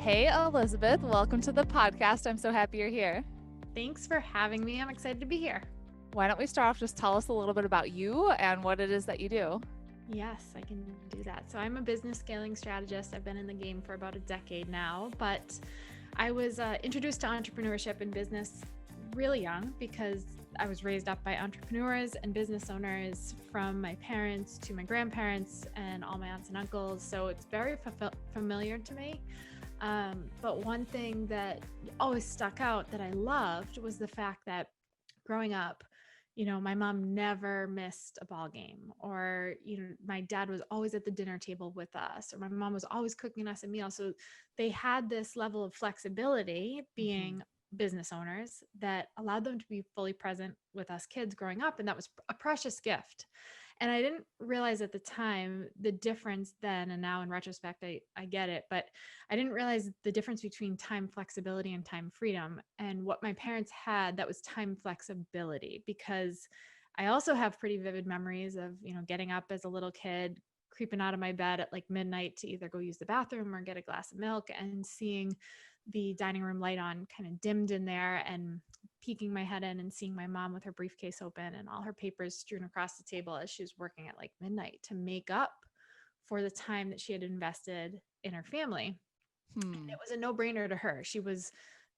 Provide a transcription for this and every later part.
Hey, Elizabeth, welcome to the podcast. I'm so happy you're here. Thanks for having me. I'm excited to be here. Why don't we start off, just tell us a little bit about you and what it is that you do. Yes, I can do that. So I'm a business scaling strategist. I've been in the game for about a decade now, but I was introduced to entrepreneurship and business really young because I was raised up by entrepreneurs and business owners, from my parents to my grandparents and all my aunts and uncles. So it's very familiar to me. But one thing that always stuck out that I loved was the fact that growing up, my mom never missed a ball game, or, my dad was always at the dinner table with us, or my mom was always cooking us a meal. So they had this level of flexibility being business owners that allowed them to be fully present with us kids growing up. And that was a precious gift. And I didn't realize at the time the difference then, and now in retrospect, I get it, but I didn't realize the difference between time flexibility and time freedom. And what my parents had, that was time flexibility, because I also have pretty vivid memories of, getting up as a little kid, creeping out of my bed at like midnight to either go use the bathroom or get a glass of milk, and seeing the dining room light on kind of dimmed in there, and peeking my head in and seeing my mom with her briefcase open and all her papers strewn across the table as she was working at like midnight to make up for the time that she had invested in her family. And it was a no-brainer to her.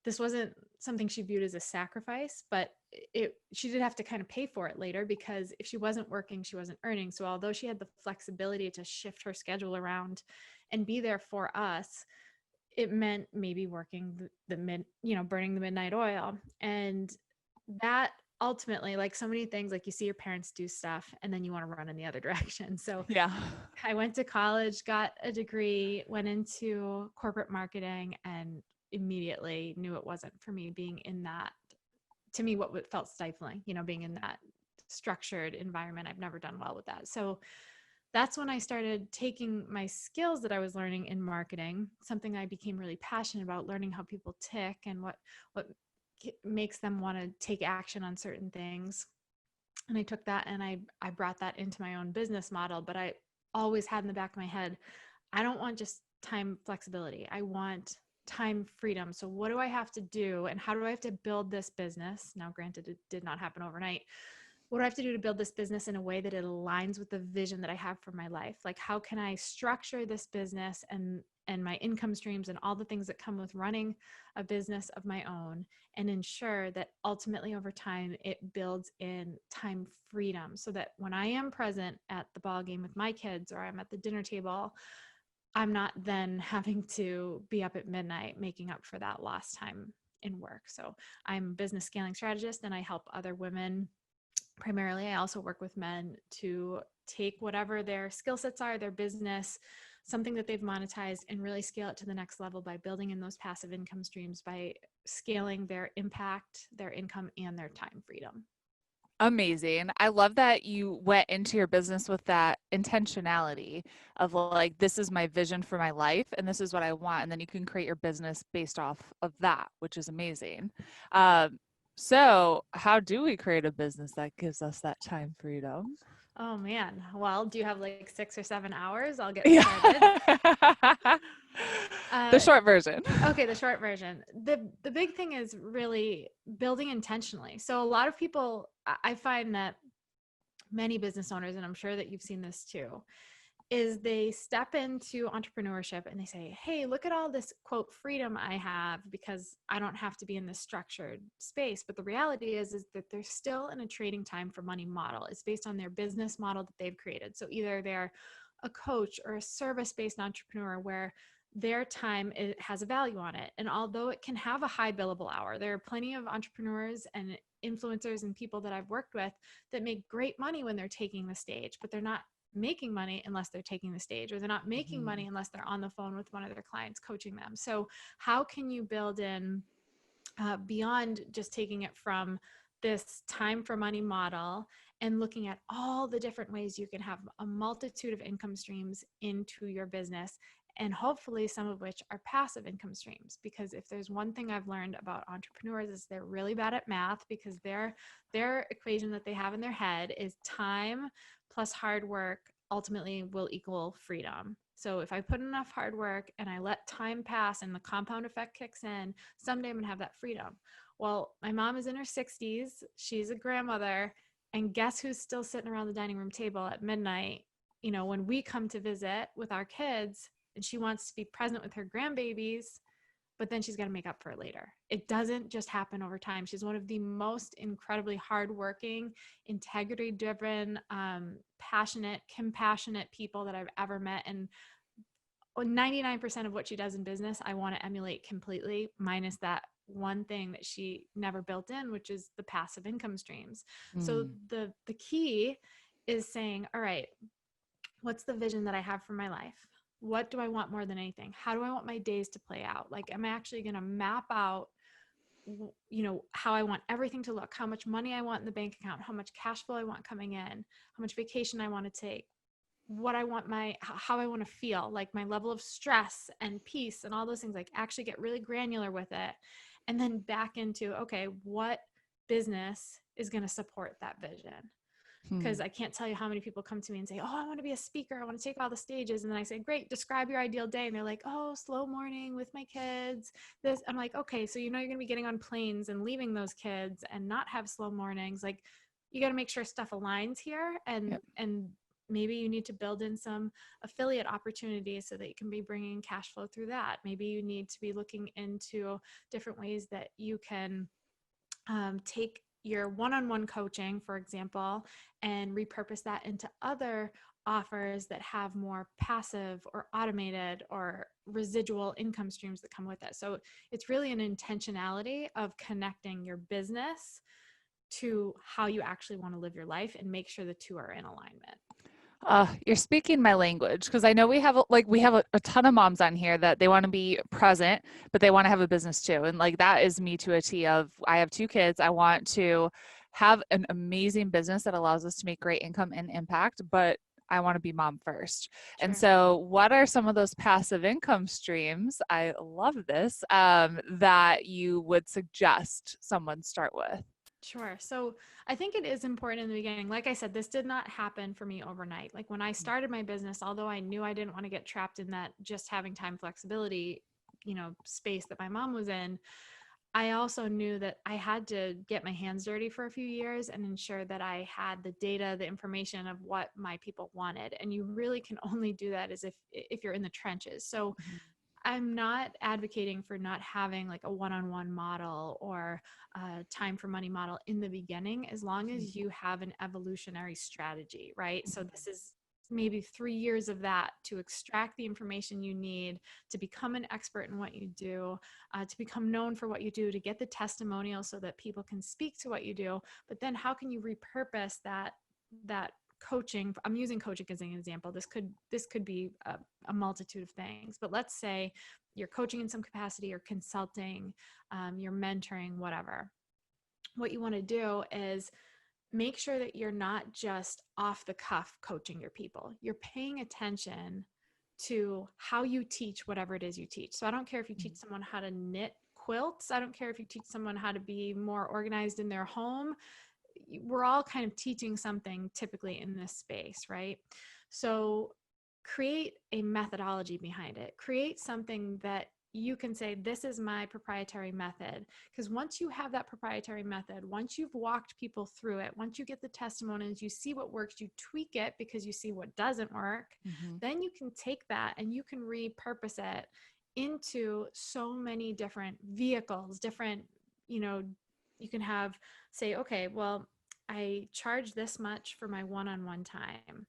This wasn't something she viewed as a sacrifice, but she did have to kind of pay for it later, because if she wasn't working, she wasn't earning. So although she had the flexibility to shift her schedule around and be there for us, it meant maybe working burning the midnight oil. And that ultimately, like so many things, like you see your parents do stuff and then you want to run in the other direction. So Yeah. I went to college, got a degree, went into corporate marketing, and immediately knew it wasn't for me, being in that, to me, what felt stifling, being in that structured environment. I've never done well with that. So that's when I started taking my skills that I was learning in marketing, something I became really passionate about, learning how people tick and what makes them want to take action on certain things. And I took that and I brought that into my own business model. But I always had in the back of my head, I don't want just time flexibility. I want time freedom. So what do I have to do, and how do I have to build this business? Now, granted, it did not happen overnight. What do I have to do to build this business in a way that it aligns with the vision that I have for my life? Like, how can I structure this business and my income streams and all the things that come with running a business of my own, and ensure that ultimately over time it builds in time freedom, so that when I am present at the ball game with my kids, or I'm at the dinner table, I'm not then having to be up at midnight making up for that lost time in work. So I'm a business scaling strategist, and I help other women primarily. I also work with men to take whatever their skill sets are, their business, something that they've monetized, and really scale it to the next level by building in those passive income streams, by scaling their impact, their income, and their time freedom. Amazing. I love that you went into your business with that intentionality of like, this is my vision for my life and this is what I want. And then you can create your business based off of that, which is amazing. So how do we create a business that gives us that time freedom? Oh man. Well, do you have like 6 or 7 hours? I'll get started. Yeah. The Uh, short version. okay, the short version. The big thing is really building intentionally. So a lot of people, I find that many business owners, and I'm sure that you've seen this too, is they step into entrepreneurship and they say, hey, look at all this quote freedom I have because I don't have to be in this structured space. But the reality is that they're still in a trading time for money model. It's based on their business model that they've created. So either they're a coach or a service-based entrepreneur where their time, it has a value on it. And although it can have a high billable hour, there are plenty of entrepreneurs and influencers and people that I've worked with that make great money when they're taking the stage, but they're not making money unless they're taking the stage, or they're not making money unless they're on the phone with one of their clients coaching them. So how can you build in beyond just taking it from this time for money model and looking at all the different ways you can have a multitude of income streams into your business, and hopefully some of which are passive income streams? Because if there's one thing I've learned about entrepreneurs, is they're really bad at math, because their equation that they have in their head is time plus hard work ultimately will equal freedom. So if I put enough hard work and I let time pass and the compound effect kicks in, someday I'm going to have that freedom. Well, my mom is in her 60s. She's a grandmother. And guess who's still sitting around the dining room table at midnight? You know, when we come to visit with our kids, and she wants to be present with her grandbabies, but then she's got to make up for it later. It doesn't just happen over time. She's one of the most incredibly hardworking, integrity driven, passionate, compassionate people that I've ever met. And 99% of what she does in business, I want to emulate completely, minus that one thing that she never built in, which is the passive income streams. So Mm. the key is saying, all right, what's the vision that I have for my life? What do I want more than anything? How do I want my days to play out? Like, am I actually going to map out, you know, how I want everything to look, how much money I want in the bank account, how much cash flow I want coming in, how much vacation I want to take, what I want how I want to feel, like my level of stress and peace and all those things, like actually get really granular with it. And then back into, okay, what business is going to support that vision? Because Hmm. I can't tell you how many people come to me and say, oh, I want to be a speaker. I want to take all the stages. And then I say, great, describe your ideal day. And they're like, oh, slow morning with my kids. This, I'm like, okay, so you know you're going to be getting on planes and leaving those kids and not have slow mornings. Like, you got to make sure stuff aligns here. And maybe you need to build in some affiliate opportunities so that you can be bringing cash flow through that. Maybe you need to be looking into different ways that you can take your one-on-one coaching, for example, and repurpose that into other offers that have more passive or automated or residual income streams that come with it. So it's really an intentionality of connecting your business to how you actually want to live your life and make sure the two are in alignment. You're speaking my language because I know we have a ton of moms on here that they want to be present, but they want to have a business too. And like that is me to a T of I have two kids. I want to have an amazing business that allows us to make great income and impact, but I want to be mom first. And Sure. so, what are some of those passive income streams? I love this that you would suggest someone start with. Sure. So I think it is important in the beginning. Like I said, this did not happen for me overnight. Like when I started my business, although I knew I didn't want to get trapped in that just having time flexibility, you know, space that my mom was in, I also knew that I had to get my hands dirty for a few years and ensure that I had the data, the information of what my people wanted. And you really can only do that as if you're in the trenches. So I'm not advocating for not having like a one-on-one model or a time for money model in the beginning, as long as you have an evolutionary strategy, right? So this is maybe 3 years of that to extract the information you need to become an expert in what you do, to become known for what you do, to get the testimonial so that people can speak to what you do. But then how can you repurpose that coaching? I'm using coaching as an example. This could be a multitude of things, but let's say you're coaching in some capacity or consulting, you're mentoring, whatever. What you want to do is make sure that you're not just off the cuff coaching your people. You're paying attention to how you teach whatever it is you teach. So I don't care if you teach someone how to knit quilts. I don't care if you teach someone how to be more organized in their home. We're all kind of teaching something typically in this space, right? So create a methodology behind it. Create something that you can say, this is my proprietary method. Because once you have that proprietary method, once you've walked people through it, once you get the testimonials, you see what works, you tweak it because you see what doesn't work, Mm-hmm. then you can take that and you can repurpose it into so many different vehicles, different, you know, you can have, say, okay, well, I charge this much for my one-on-one time.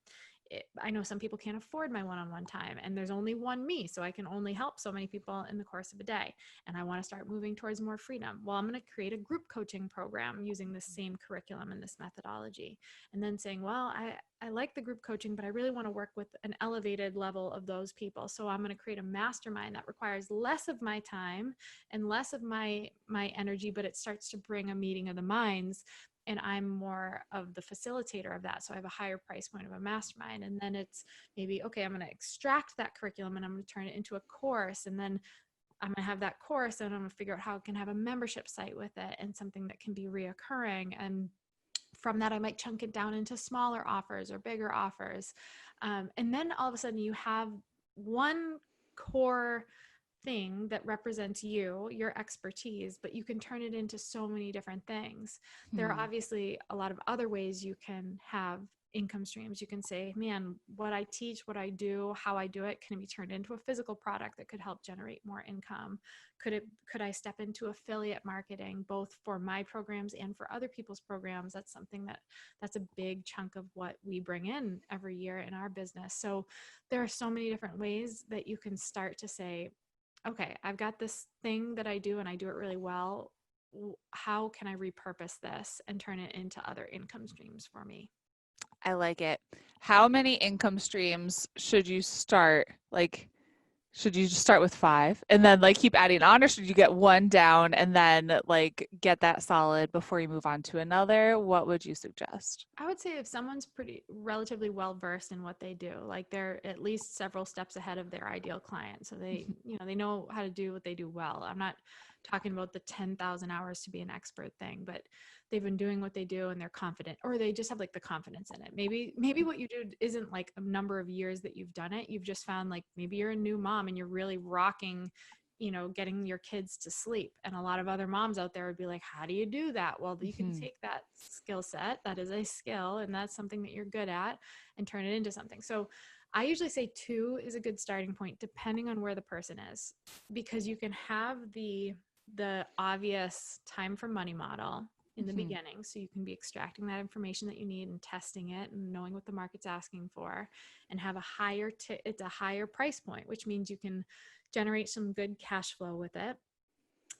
I know some people can't afford my one-on-one time and there's only one me, so I can only help so many people in the course of a day. And I want to start moving towards more freedom. Well, I'm going to create a group coaching program using the same curriculum and this methodology. And then saying, well, I like the group coaching, but I really want to work with an elevated level of those people. So I'm going to create a mastermind that requires less of my time and less of my energy, but it starts to bring a meeting of the minds, and I'm more of the facilitator of that. So I have a higher price point of a mastermind. And then it's maybe, okay, I'm going to extract that curriculum and I'm going to turn it into a course. And then I'm going to have that course and I'm going to figure out how I can have a membership site with it and something that can be reoccurring. And from that, I might chunk it down into smaller offers or bigger offers. And then all of a sudden you have one core thing that represents you, your expertise, but you can turn it into so many different things. There are Hmm. obviously a lot of other ways you can have income streams. You can say, man, what I teach, what I do, how I do it, can it be turned into a physical product that could help generate more income? Could I step into affiliate marketing, both for my programs and for other people's programs? That's something that's a big chunk of what we bring in every year in our business. So there are so many different ways that you can start to say, okay, I've got this thing that I do and I do it really well. How can I repurpose this and turn it into other income streams for me? I like it. How many income streams should you start? Like, should you just start with five and then like keep adding on, or should you get one down and then like get that solid before you move on to another? What would you suggest? I would say if someone's pretty relatively well versed in what they do, like they're at least several steps ahead of their ideal client. So they know how to do what they do well. I'm not talking about the 10,000 hours to be an expert thing, but they've been doing what they do and they're confident, or they just have like the confidence in it. Maybe what you do isn't like a number of years that you've done it. You've just found like maybe you're a new mom and you're really rocking, getting your kids to sleep. And a lot of other moms out there would be like, how do you do that? Well, you can Mhm. take that skill set, that is a skill, and that's something that you're good at, and turn it into something. So I usually say two is a good starting point, depending on where the person is, because you can have the obvious time for money model in the Mhm. beginning. So you can be extracting that information that you need and testing it and knowing what the market's asking for, and have it's a higher price point, which means you can generate some good cash flow with it.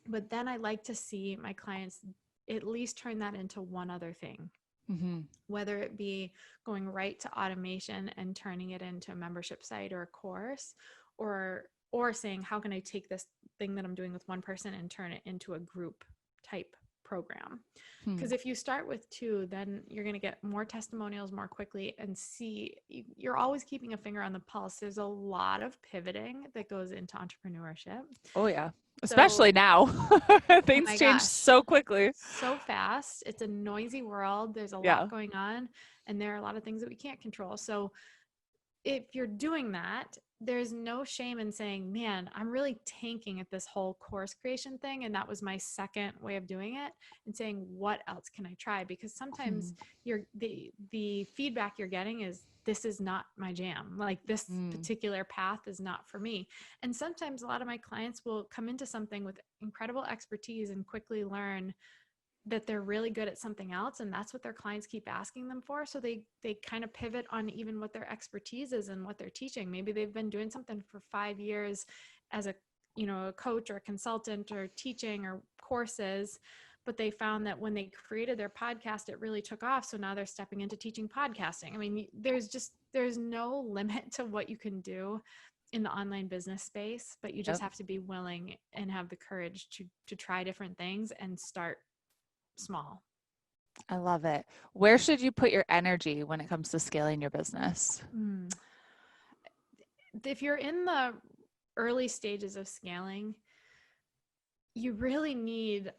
But then I like to see my clients at least turn that into one other thing, Mhm. whether it be going right to automation and turning it into a membership site or a course, or saying, how can I take this thing that I'm doing with one person and turn it into a group type program? Hmm. Because if you start with two, then you're going to get more testimonials more quickly, and see, you're always keeping a finger on the pulse. There's a lot of pivoting that goes into entrepreneurship. Oh yeah. So, Especially now. oh Things my change gosh, so quickly. so fast. It's a noisy world. There's a lot Yeah. going on, and there are a lot of things that we can't control. So, if you're doing that, there's no shame in saying, man, I'm really tanking at this whole course creation thing. And that was my second way of doing it, and saying, what else can I try? Because Hmm. sometimes the feedback you're getting is, this is not my jam. Like, this Mm. particular path is not for me. And sometimes a lot of my clients will come into something with incredible expertise and quickly learn that they're really good at something else, and that's what their clients keep asking them for. So they kind of pivot on even what their expertise is and what they're teaching. Maybe they've been doing something for 5 years as a coach or a consultant, or teaching or courses, but they found that when they created their podcast, it really took off. So now they're stepping into teaching podcasting. I mean, there's no limit to what you can do in the online business space, but you just Yep. have to be willing and have the courage to try different things and start small. I love it. Where should you put your energy when it comes to scaling your business? Mm. If you're in the early stages of scaling, you really need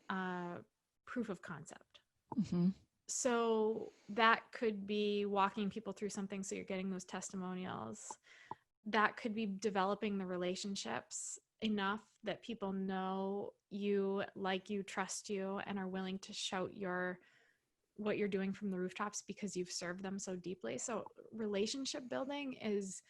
proof of concept. Hmm. So that could be walking people through something so you're getting those testimonials. That could be developing the relationships enough that people know you, like you, trust you, and are willing to shout what you're doing from the rooftops because you've served them so deeply. So relationship building is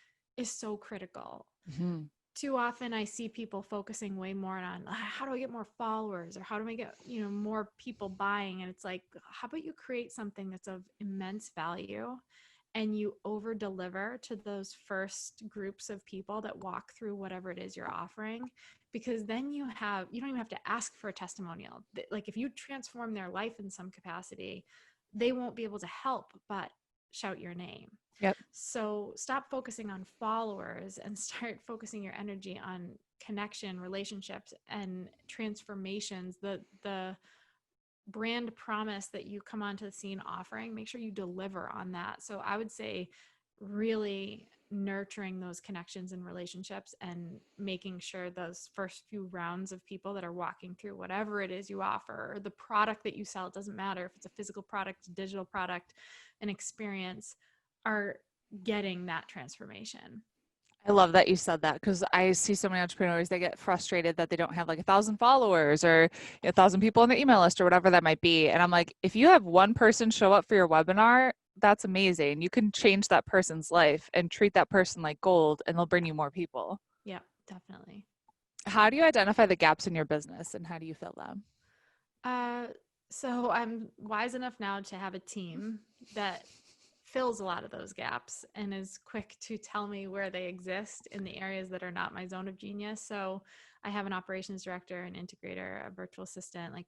so critical. Hmm. Too often I see people focusing way more on, how do I get more followers, or how do I get, more people buying? And it's like, how about you create something that's of immense value, and you over deliver to those first groups of people that walk through whatever it is you're offering, because then you don't even have to ask for a testimonial. Like, if you transform their life in some capacity, they won't be able to help but shout your name. Yep. So stop focusing on followers and start focusing your energy on connection, relationships, and transformations. The brand promise that you come onto the scene offering, make sure you deliver on that. So I would say really nurturing those connections and relationships, and making sure those first few rounds of people that are walking through whatever it is you offer, or the product that you sell, it doesn't matter if it's a physical product, a digital product, an experience, are getting that transformation. I love that you said that because I see so many entrepreneurs, they get frustrated that they don't have like 1,000 followers or 1,000 people on the email list or whatever that might be. And I'm like, if you have one person show up for your webinar, that's amazing. You can change that person's life and treat that person like gold, and they'll bring you more people. Yeah, definitely. How do you identify the gaps in your business and how do you fill them? Uh, so I'm wise enough now to have a team that fills a lot of those gaps and is quick to tell me where they exist in the areas that are not my zone of genius. So I have an operations director, an integrator, a virtual assistant, like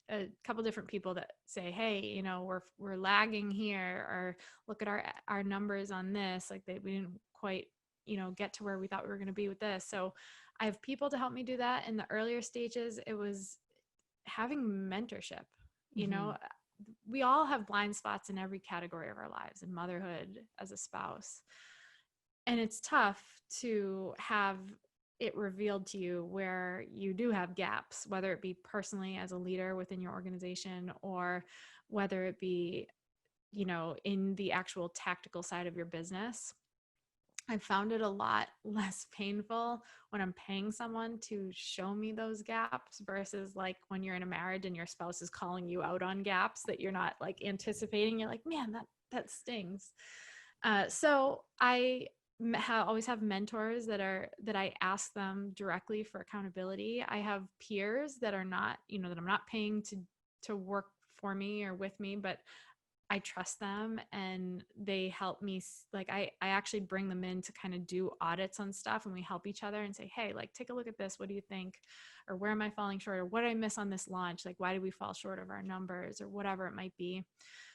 a couple different people that say, hey, you know, we're lagging here, or look at our numbers on this, like we didn't quite, you know, get to where we thought we were going to be with this. So I have people to help me do that. In the earlier stages, it was having mentorship. You Mm-hmm. know, we all have blind spots in every category of our lives, in motherhood, as a spouse. And it's tough to have it revealed to you where you do have gaps, whether it be personally as a leader within your organization, or whether it be, you know, in the actual tactical side of your business. I found it a lot less painful when I'm paying someone to show me those gaps versus like when you're in a marriage and your spouse is calling you out on gaps that you're not like anticipating. You're like, man, that stings. So I always have mentors that I ask them directly for accountability. I have peers that are not, you know, that I'm not paying to work for me or with me, but I trust them and they help me. Like I actually bring them in to kind of do audits on stuff, and we help each other and say, hey, like take a look at this. What do you think? Or where am I falling short? Or what did I miss on this launch? Like why did we fall short of our numbers or whatever it might be?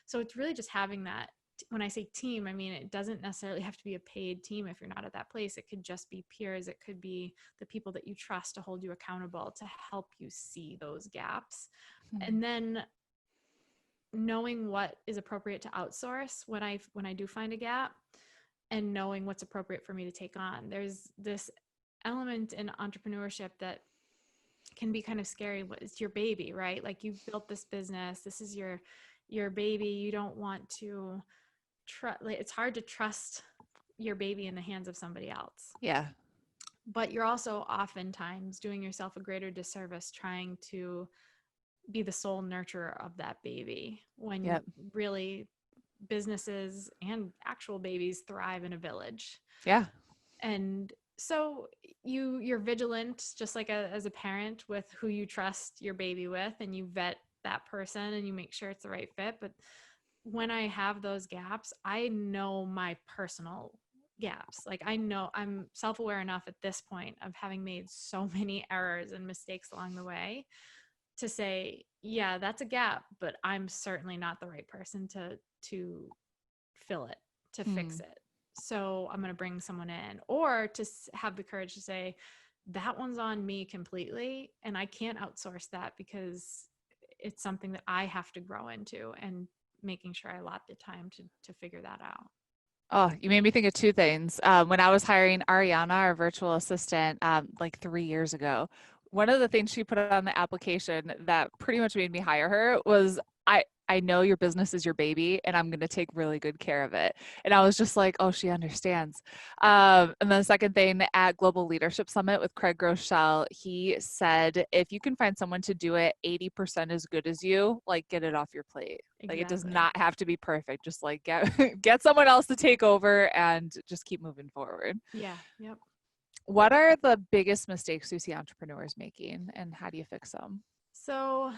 So it's really just having that. When I say team, I mean, it doesn't necessarily have to be a paid team if you're not at that place. It could just be peers. It could be the people that you trust to hold you accountable, to help you see those gaps. And then knowing what is appropriate to outsource when I do find a gap, and knowing what's appropriate for me to take on. There's this element in entrepreneurship that can be kind of scary. It's your baby, right? Like you've built this business. This is your baby. You don't want to trust. Like, it's hard to trust your baby in the hands of somebody else. Yeah. But you're also oftentimes doing yourself a greater disservice trying to be the sole nurturer of that baby, when Yep. really businesses and actual babies thrive in a village. Yeah. And so you're vigilant, just like as a parent, with who you trust your baby with, and you vet that person and you make sure it's the right fit. But when I have those gaps, I know my personal gaps. Like I know I'm self-aware enough at this point of having made so many errors and mistakes along the way to say, yeah, that's a gap, but I'm certainly not the right person to fill it, to fix Mm. it. So I'm going to bring someone in, or to have the courage to say, that one's on me completely, and I can't outsource that because it's something that I have to grow into, and making sure I allot the time to figure that out. Oh, you made me think of two things. When I was hiring Ariana, our virtual assistant, like 3 years ago, one of the things she put on the application that pretty much made me hire her was, I know your business is your baby and I'm going to take really good care of it. And I was just like, oh, she understands. And then the second thing, at Global Leadership Summit with Craig Groeschel, he said, if you can find someone to do it 80% as good as you, like get it off your plate. Like it does Exactly. not have to be perfect. Just like get get someone else to take over and just keep moving forward. Yeah. Yep. What are the biggest mistakes you see entrepreneurs making and how do you fix them? So,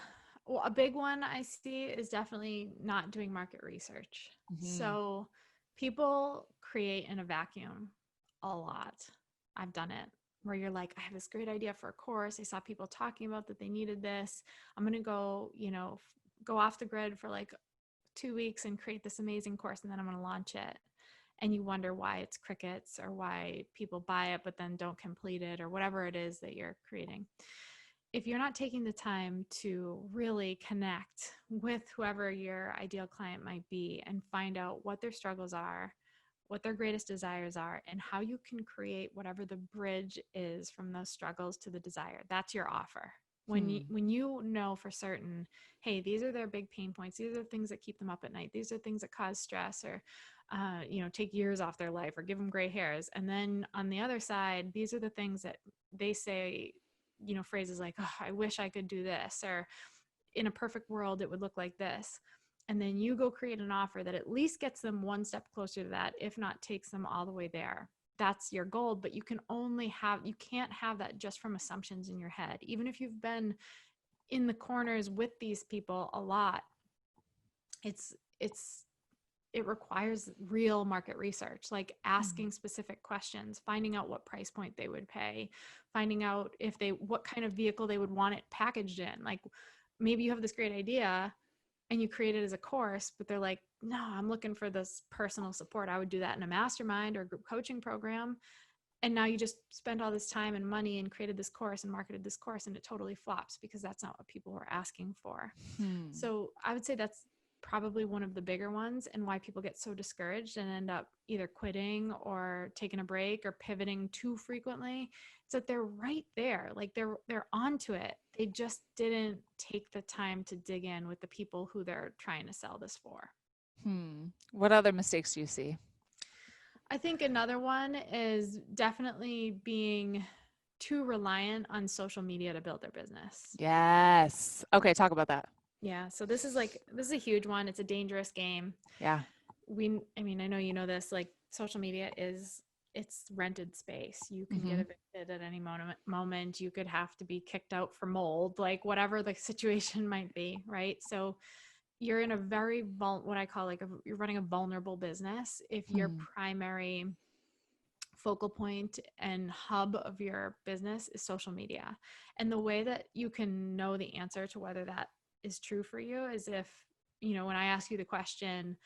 well, a big one I see is definitely not doing market research. Hmm. So, people create in a vacuum a lot. I've done it, where you're like, I have this great idea for a course. I saw people talking about that they needed this. I'm going to go, you know, go off the grid for like 2 weeks and create this amazing course, and then I'm going to launch it. And you wonder why it's crickets, or why people buy it but then don't complete it, or whatever it is that you're creating. If you're not taking the time to really connect with whoever your ideal client might be and find out what their struggles are, what their greatest desires are, and how you can create whatever the bridge is from those struggles to the desire, that's your offer. Hmm. when you know for certain, hey, these are their big pain points, these are things that keep them up at night, these are things that cause stress or take years off their life or give them gray hairs. And then on the other side, these are the things that they say, phrases like, oh, I wish I could do this, or in a perfect world, it would look like this. And then you go create an offer that at least gets them one step closer to that, if not takes them all the way there. That's your goal, but you can't have that just from assumptions in your head. Even if you've been in the corners with these people a lot, it's, it's, it requires real market research, like Hmm. asking specific questions, finding out what price point they would pay, finding out what kind of vehicle they would want it packaged in. Like maybe you have this great idea and you create it as a course, but they're like, no, I'm looking for this personal support. I would do that in a mastermind or a group coaching program. And now you just spent all this time and money and created this course and marketed this course, and it totally flops because that's not what people were asking for. Hmm. So I would say that's probably one of the bigger ones, and why people get so discouraged and end up either quitting or taking a break or pivoting too frequently. It's that they're right there, like they're onto it. They just didn't take the time to dig in with the people who they're trying to sell this for. Hmm. What other mistakes do you see? I think another one is definitely being too reliant on social media to build their business. Yes. Okay, talk about that. Yeah, so this is a huge one. It's a dangerous game. Yeah. I know you know this, like social media it's rented space. You can get Hmm. evicted at any moment. You could have to be kicked out for mold, like whatever the situation might be, right? So you're in a very what I call you're running a vulnerable business if your Hmm. primary focal point and hub of your business is social media. And the way that you can know the answer to whether that is true for you is if, when I ask you the question,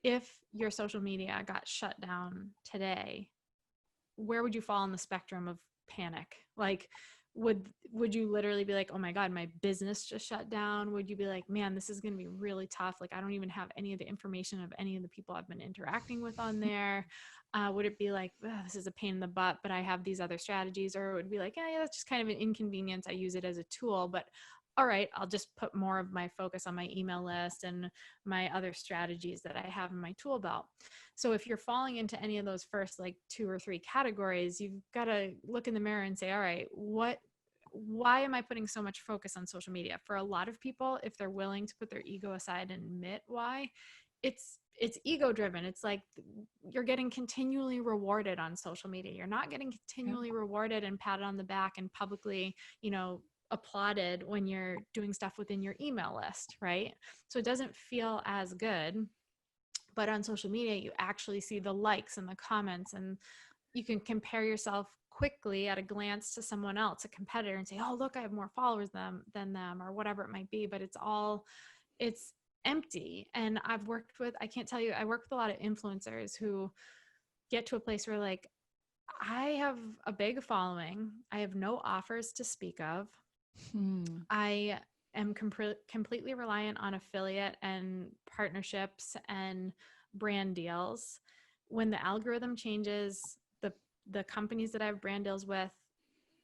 if your social media got shut down today, where would you fall on the spectrum of panic? Like, would you literally be like, oh my god, my business just shut down? Would you be like, man, this is going to be really tough, like I don't even have any of the information of any of the people I've been interacting with on there? Would it be like, this is a pain in the butt, but I have these other strategies? Or it would be like, yeah, that's just kind of an inconvenience, I use it as a tool, but all right, I'll just put more of my focus on my email list and my other strategies that I have in my tool belt. So if you're falling into any of those first like two or three categories, you've got to look in the mirror and say, all right, why am I putting so much focus on social media? For a lot of people, if they're willing to put their ego aside and admit why, it's ego driven. It's like you're getting continually rewarded on social media. You're not getting Yeah. continually rewarded and patted on the back and publicly, applauded when you're doing stuff within your email list, right? So it doesn't feel as good. But on social media, you actually see the likes and the comments, and you can compare yourself quickly at a glance to someone else, a competitor, and say, oh, look, I have more followers than them, or whatever it might be. But it's empty. And I can't tell you, I work with a lot of influencers who get to a place where, like, I have a big following, I have no offers to speak of, Hmm. I am completely reliant on affiliate and partnerships and brand deals. When the algorithm changes, the companies that I have brand deals with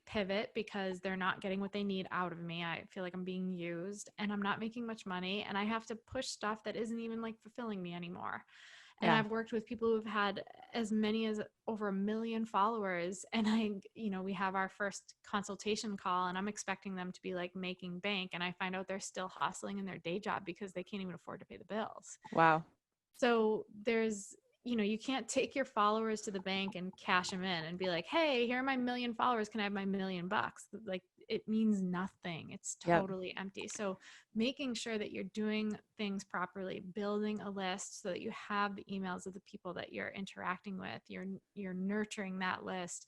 pivot because they're not getting what they need out of me. I feel like I'm being used and I'm not making much money, and I have to push stuff that isn't even like fulfilling me anymore. And Yeah. I've worked with people who've had as many as over 1 million followers, and we have our first consultation call and I'm expecting them to be like making bank, and I find out they're still hustling in their day job because they can't even afford to pay the bills. Wow. So you can't take your followers to the bank and cash them in and be like, hey, here are my 1 million followers, can I have my $1 million? Like, it means nothing. It's Yep. totally empty. So making sure that you're doing things properly, building a list so that you have the emails of the people that you're interacting with, you're nurturing that list.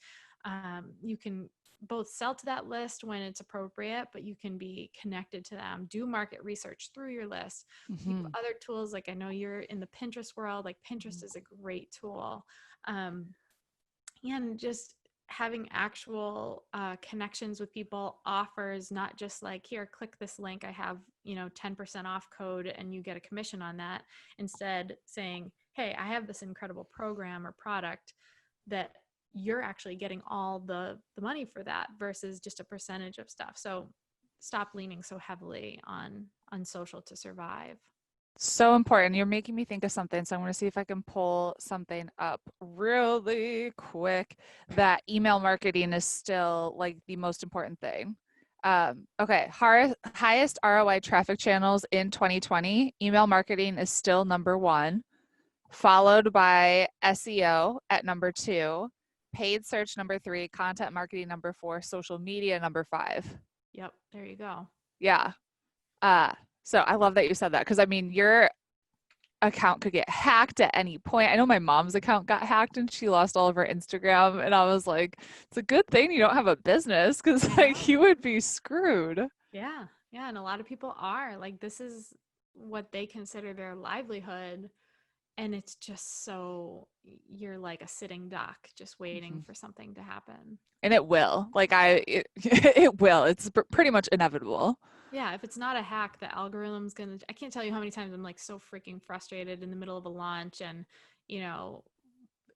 You can both sell to that list when it's appropriate, but you can be connected to them, do market research through your list. You Hmm. have other tools, like I know you're in the Pinterest world, like Pinterest is a great tool. um, and just having actual connections with people, offers, not just like, here, click this link, I have 10% off code and you get a commission on that. Instead saying, hey, I have this incredible program or product that you're actually getting all the money for that versus just a percentage of stuff. So stop leaning so heavily on social to survive. So important. You're making me think of something. So I'm going to see if I can pull something up really quick. That email marketing is still like the most important thing. Okay. Highest ROI traffic channels in 2020. Email marketing is still number one, followed by SEO at number two, paid search number three, content marketing number four, social media number five. Yep, there you go. Yeah. Uh, so I love that you said that because I mean, your account could get hacked at any point. I know my mom's account got hacked and she lost all of her Instagram. And I was like, it's a good thing you don't have a business because I like know. you would be screwed. Yeah. Yeah. And a lot of people are like, this is what they consider their livelihood. And it's just so you're like a sitting duck, just waiting Mhm. for something to happen. And it will. It will. It's pretty much inevitable. Yeah. If it's not a hack, the algorithm's going to, I can't tell you how many times I'm like so freaking frustrated in the middle of a launch and, you know,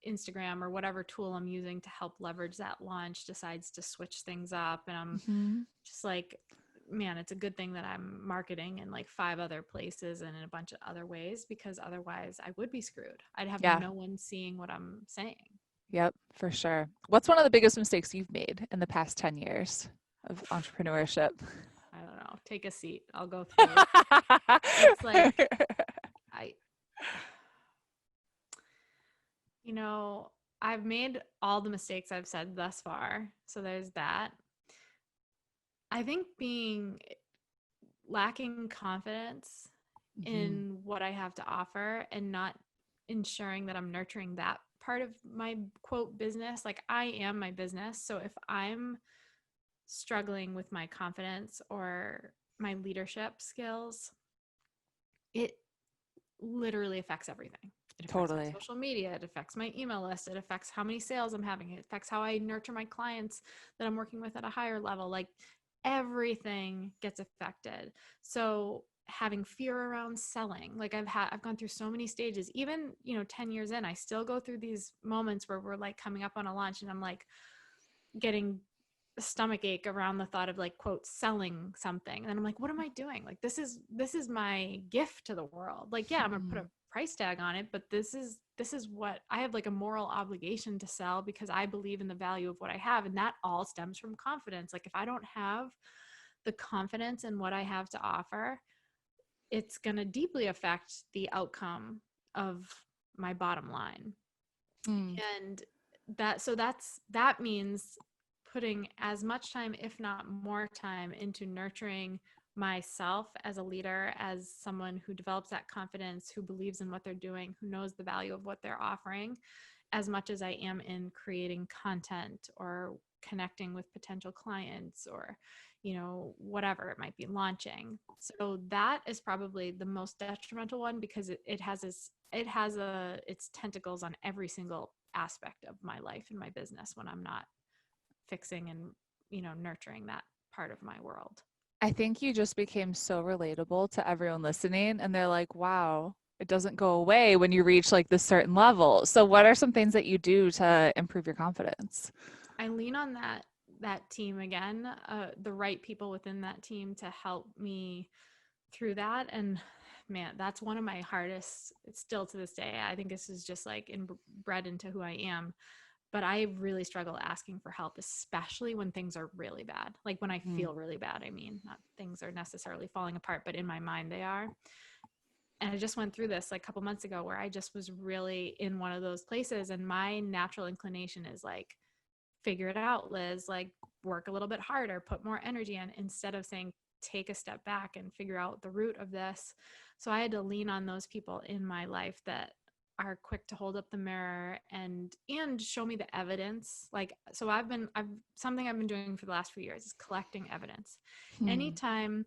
Instagram or whatever tool I'm using to help leverage that launch decides to switch things up. And I'm Mhm. just like, man, it's a good thing that I'm marketing in like 5 other places and in a bunch of other ways because otherwise I would be screwed. I'd have Yeah. no one seeing what I'm saying. Yep, for sure. What's one of the biggest mistakes you've made in the past 10 years of entrepreneurship? I don't know. Take a seat. I'll go through it. It's like, I, you know, I've made all the mistakes I've said thus far. So there's that. I think being lacking confidence Mhm. in what I have to offer and not ensuring that I'm nurturing that part of my quote business. Like I am my business. So if I'm struggling with my confidence or my leadership skills, it literally affects everything. It affects my Totally. social media. It affects my email list. It affects how many sales I'm having. It affects how I nurture my clients that I'm working with at a higher level. Like everything gets affected. So having fear around selling, like I've gone through so many stages, even, 10 years in, I still go through these moments where we're like coming up on a launch and I'm like getting a stomach ache around the thought of like quote selling something and I'm like what am I doing, like this is my gift to the world, like yeah I'm gonna put a Mhm. price tag on it, but this is what I have, like a moral obligation to sell because I believe in the value of what I have, and that all stems from confidence. Like if I don't have the confidence in what I have to offer, it's going to deeply affect the outcome of my bottom line. Mm. And that means putting as much time, if not more time, into nurturing myself as a leader, as someone who develops that confidence, who believes in what they're doing, who knows the value of what they're offering, as much as I am in creating content or connecting with potential clients or whatever it might be, launching. So that is probably the most detrimental one because its tentacles on every single aspect of my life and my business when I'm not fixing and nurturing that part of my world. I think you just became so relatable to everyone listening, and they're like, wow, it doesn't go away when you reach like this certain level. So, what are some things that you do to improve your confidence? I lean on that team again, the right people within that team to help me through that. And man, that's one of my hardest, it's still to this day. I think this is just like inbred into who I am. But I really struggle asking for help, especially when things are really bad. Like when I Mhm. feel really bad, I mean, not things are necessarily falling apart, but in my mind they are. And I just went through this like a couple months ago where I just was really in one of those places. And my natural inclination is like, figure it out, Liz, like work a little bit harder, put more energy in, instead of saying, take a step back and figure out the root of this. So I had to lean on those people in my life that are quick to hold up the mirror and show me the evidence. Like, so I've something I've been doing for the last few years is collecting evidence. Hmm. Anytime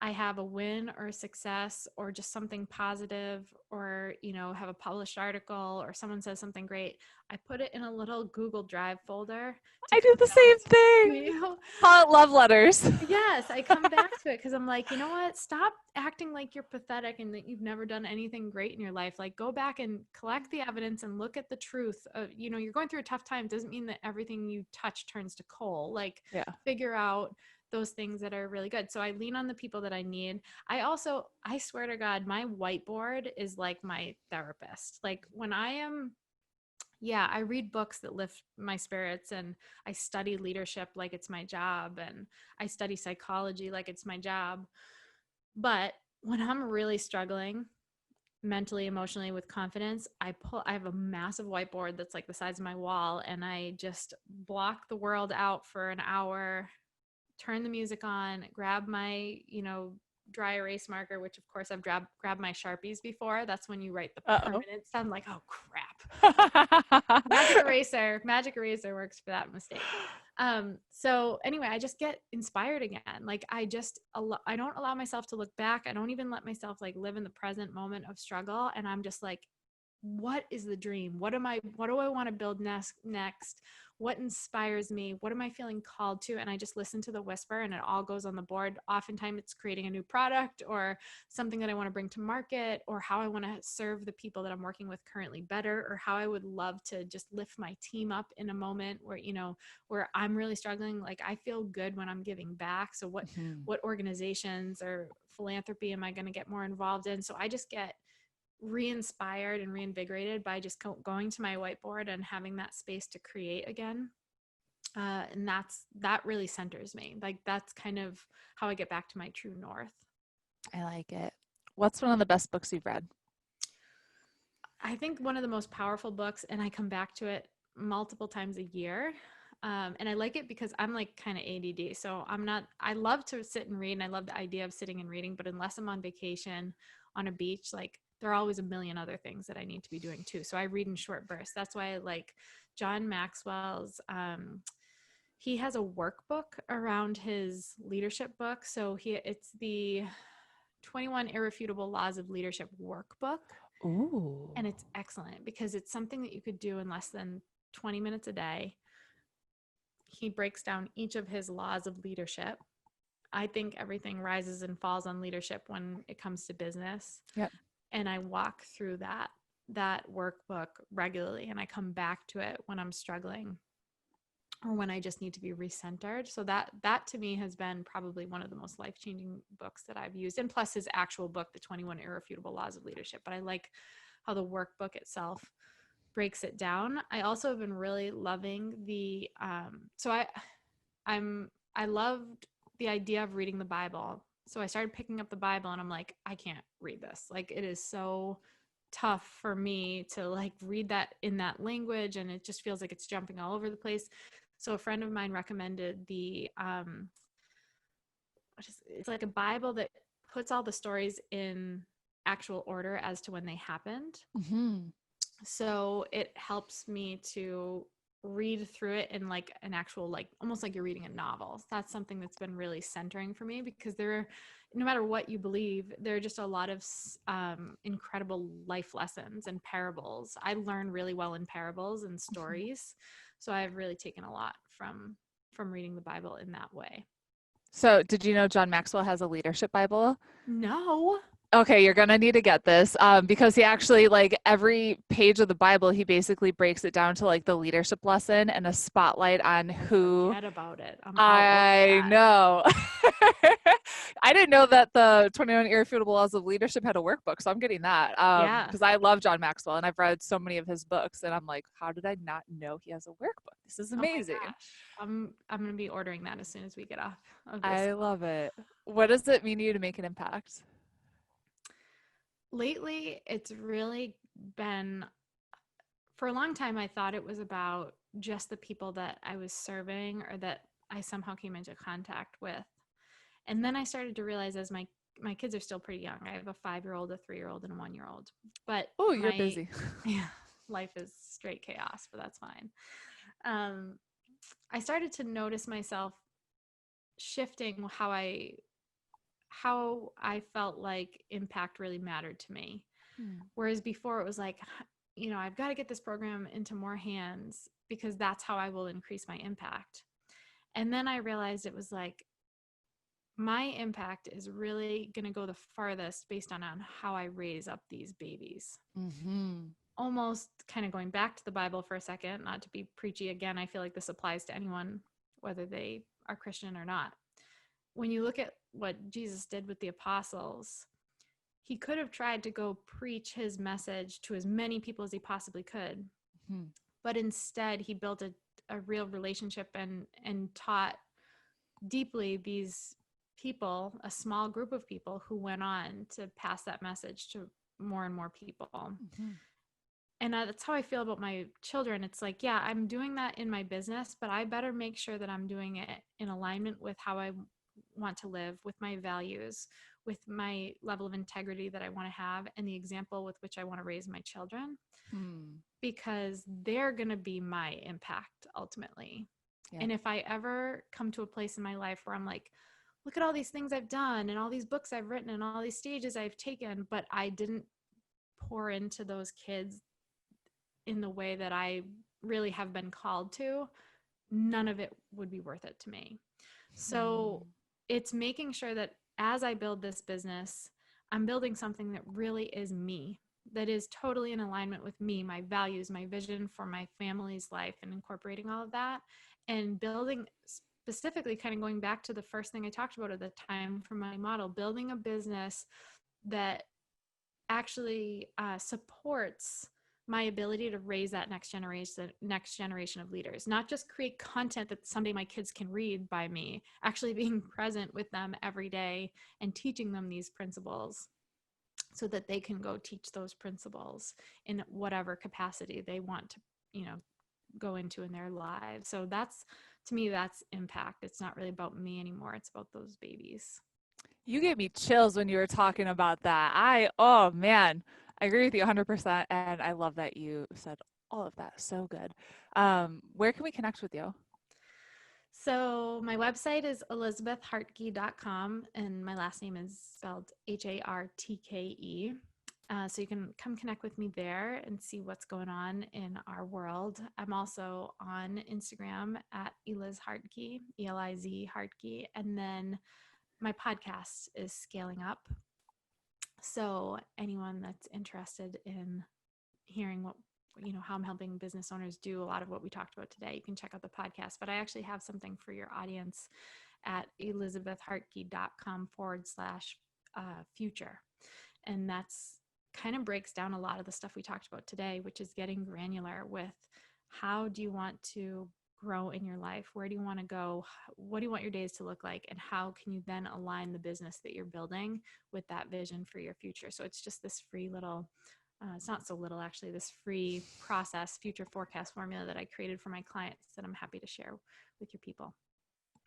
I have a win or a success or just something positive, or have a published article or someone says something great, I put it in a little Google Drive folder to I do come the back same thing. to. Call it love letters. Yes, I come back to it because I'm like, you know what? Stop acting like you're pathetic and that you've never done anything great in your life. Like, go back and collect the evidence and look at the truth. You're going through a tough time. Doesn't mean that everything you touch turns to coal. Like, Yeah. figure out those things that are really good. So I lean on the people that I need. I swear to God, my whiteboard is like my therapist. Like when I am, yeah, I read books that lift my spirits, and I study leadership like it's my job, and I study psychology like it's my job. But when I'm really struggling mentally, emotionally, with confidence, I have a massive whiteboard that's like the size of my wall, and I just block the world out for an hour, turn the music on, grab my, dry erase marker, which of course I've grabbed my Sharpies before. That's when you write the Uh-oh. permanent stuff. I'm like, oh crap. Magic eraser works for that mistake. So anyway, I just get inspired again. Like I don't allow myself to look back. I don't even let myself like live in the present moment of struggle. And I'm just like, what is the dream? What do I want to build next? What inspires me? What am I feeling called to? And I just listen to the whisper, and it all goes on the board. Oftentimes it's creating a new product, or something that I want to bring to market, or how I want to serve the people that I'm working with currently better, or how I would love to just lift my team up in a moment where, where I'm really struggling. Like I feel good when I'm giving back. So Mhm. what organizations or philanthropy am I going to get more involved in? So I just get re-inspired and reinvigorated by just going to my whiteboard and having that space to create again. And that really centers me. Like that's kind of how I get back to my true north. I like it. What's one of the best books you've read? I think one of the most powerful books, and I come back to it multiple times a year. And I like it because I'm like kind of ADD. So I love to sit and read, and I love the idea of sitting and reading, but unless I'm on vacation on a beach, like there are always a million other things that I need to be doing too. So I read in short bursts. That's why I like John Maxwell's, he has a workbook around his leadership book. So it's the 21 Irrefutable Laws of Leadership workbook. Ooh. And it's excellent because it's something that you could do in less than 20 minutes a day. He breaks down each of his laws of leadership. I think everything rises and falls on leadership when it comes to business. Yep. And I walk through that workbook regularly, and I come back to it when I'm struggling or when I just need to be recentered. So that to me has been probably one of the most life-changing books that I've used. And plus his actual book, The 21 Irrefutable Laws of Leadership. But I like how the workbook itself breaks it down. I also have been really loving the I loved the idea of reading the Bible. So I started picking up the Bible, and I'm like, I can't read this. Like it is so tough for me to like read that in that language, and it just feels like it's jumping all over the place. So a friend of mine recommended it's like a Bible that puts all the stories in actual order as to when they happened. Mm-hmm. So it helps me to read through it in like an actual, like almost like you're reading a novel. That's something that's been really centering for me, because no matter what you believe, there are just a lot of incredible life lessons and parables. I learn really well in parables and stories. So I've really taken a lot from reading the Bible in that way. So, did you know John Maxwell has a leadership Bible? No. Okay, you're gonna need to get this because he actually, like, every page of the Bible, he basically breaks it down to like the leadership lesson and a spotlight on who. Forget about it. I'm all over I that. know. I didn't know that the 21 Irrefutable Laws of Leadership had a workbook, so I'm getting that Yeah. because I love John Maxwell and I've read so many of his books, and I'm like, how did I not know he has a workbook? This is Oh my amazing. gosh. I'm gonna be ordering that as soon as we get off of this I call. love it. What does it mean to you to make an impact? Lately, it's really been, for a long time I thought it was about just the people that I was serving or that I somehow came into contact with. And then I started to realize, as my kids are still pretty young. I have a 5-year-old, a 3-year-old, and a 1-year-old. But Oh, you're busy. yeah, life is straight chaos, but that's fine. Um, I started to notice myself shifting how I felt like impact really mattered to me. Hmm. Whereas before it was like, I've got to get this program into more hands because that's how I will increase my impact. And then I realized it was like, my impact is really going to go the farthest based on how I raise up these babies. Mm-hmm. Almost kind of going back to the Bible for a second, not to be preachy again. I feel like this applies to anyone, whether they are Christian or not. when you look at what Jesus did with the apostles, he could have tried to go preach his message to as many people as he possibly could. Hmm. But instead, he built a real relationship and taught deeply these people, a small group of people who went on to pass that message to more and more people. Mm-hmm. And that's how I feel about my children. It's like, yeah, I'm doing that in my business, but I better make sure that I'm doing it in alignment with how I want to live, with my values, with my level of integrity that I want to have, and the example with which I want to raise my children, Hmm. because they're going to be my impact ultimately. Yeah. And if I ever come to a place in my life where I'm like, look at all these things I've done and all these books I've written and all these stages I've taken, but I didn't pour into those kids in the way that I really have been called to, none of it would be worth it to me. So Hmm. it's making sure that as I build this business, I'm building something that really is me, that is totally in alignment with me, my values, my vision for my family's life, and incorporating all of that, and building specifically, kind of going back to the first thing I talked about at the time for my model, building a business that actually supports my ability to raise that next generation of leaders, not just create content that someday my kids can read by me, actually being present with them every day and teaching them these principles so that they can go teach those principles in whatever capacity they want to, go into in their lives. So that's, to me, that's impact. It's not really about me anymore. It's about those babies. You gave me chills when you were talking about that. Oh man, I agree with you 100%. And I love that you said all of that. So good. Where can we connect with you? So my website is elizabethhartke.com, and my last name is spelled Hartke. So you can come connect with me there and see what's going on in our world. I'm also on Instagram at Eliz Hartke, Eliz Hartke, and then my podcast is Scaling Up. So anyone that's interested in hearing how I'm helping business owners do a lot of what we talked about today, you can check out the podcast. But I actually have something for your audience at elizabethhartke.com/future. And that's kind of breaks down a lot of the stuff we talked about today, which is getting granular with how do you want to grow in your life? Where do you want to go? What do you want your days to look like? And how can you then align the business that you're building with that vision for your future? So it's just this free little, it's not so little actually, this free process, future forecast formula that I created for my clients that I'm happy to share with your people.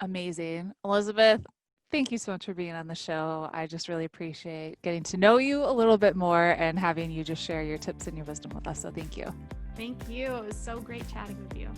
Amazing. Elizabeth, thank you so much for being on the show. I just really appreciate getting to know you a little bit more and having you just share your tips and your wisdom with us. So thank you. Thank you. It was so great chatting with you.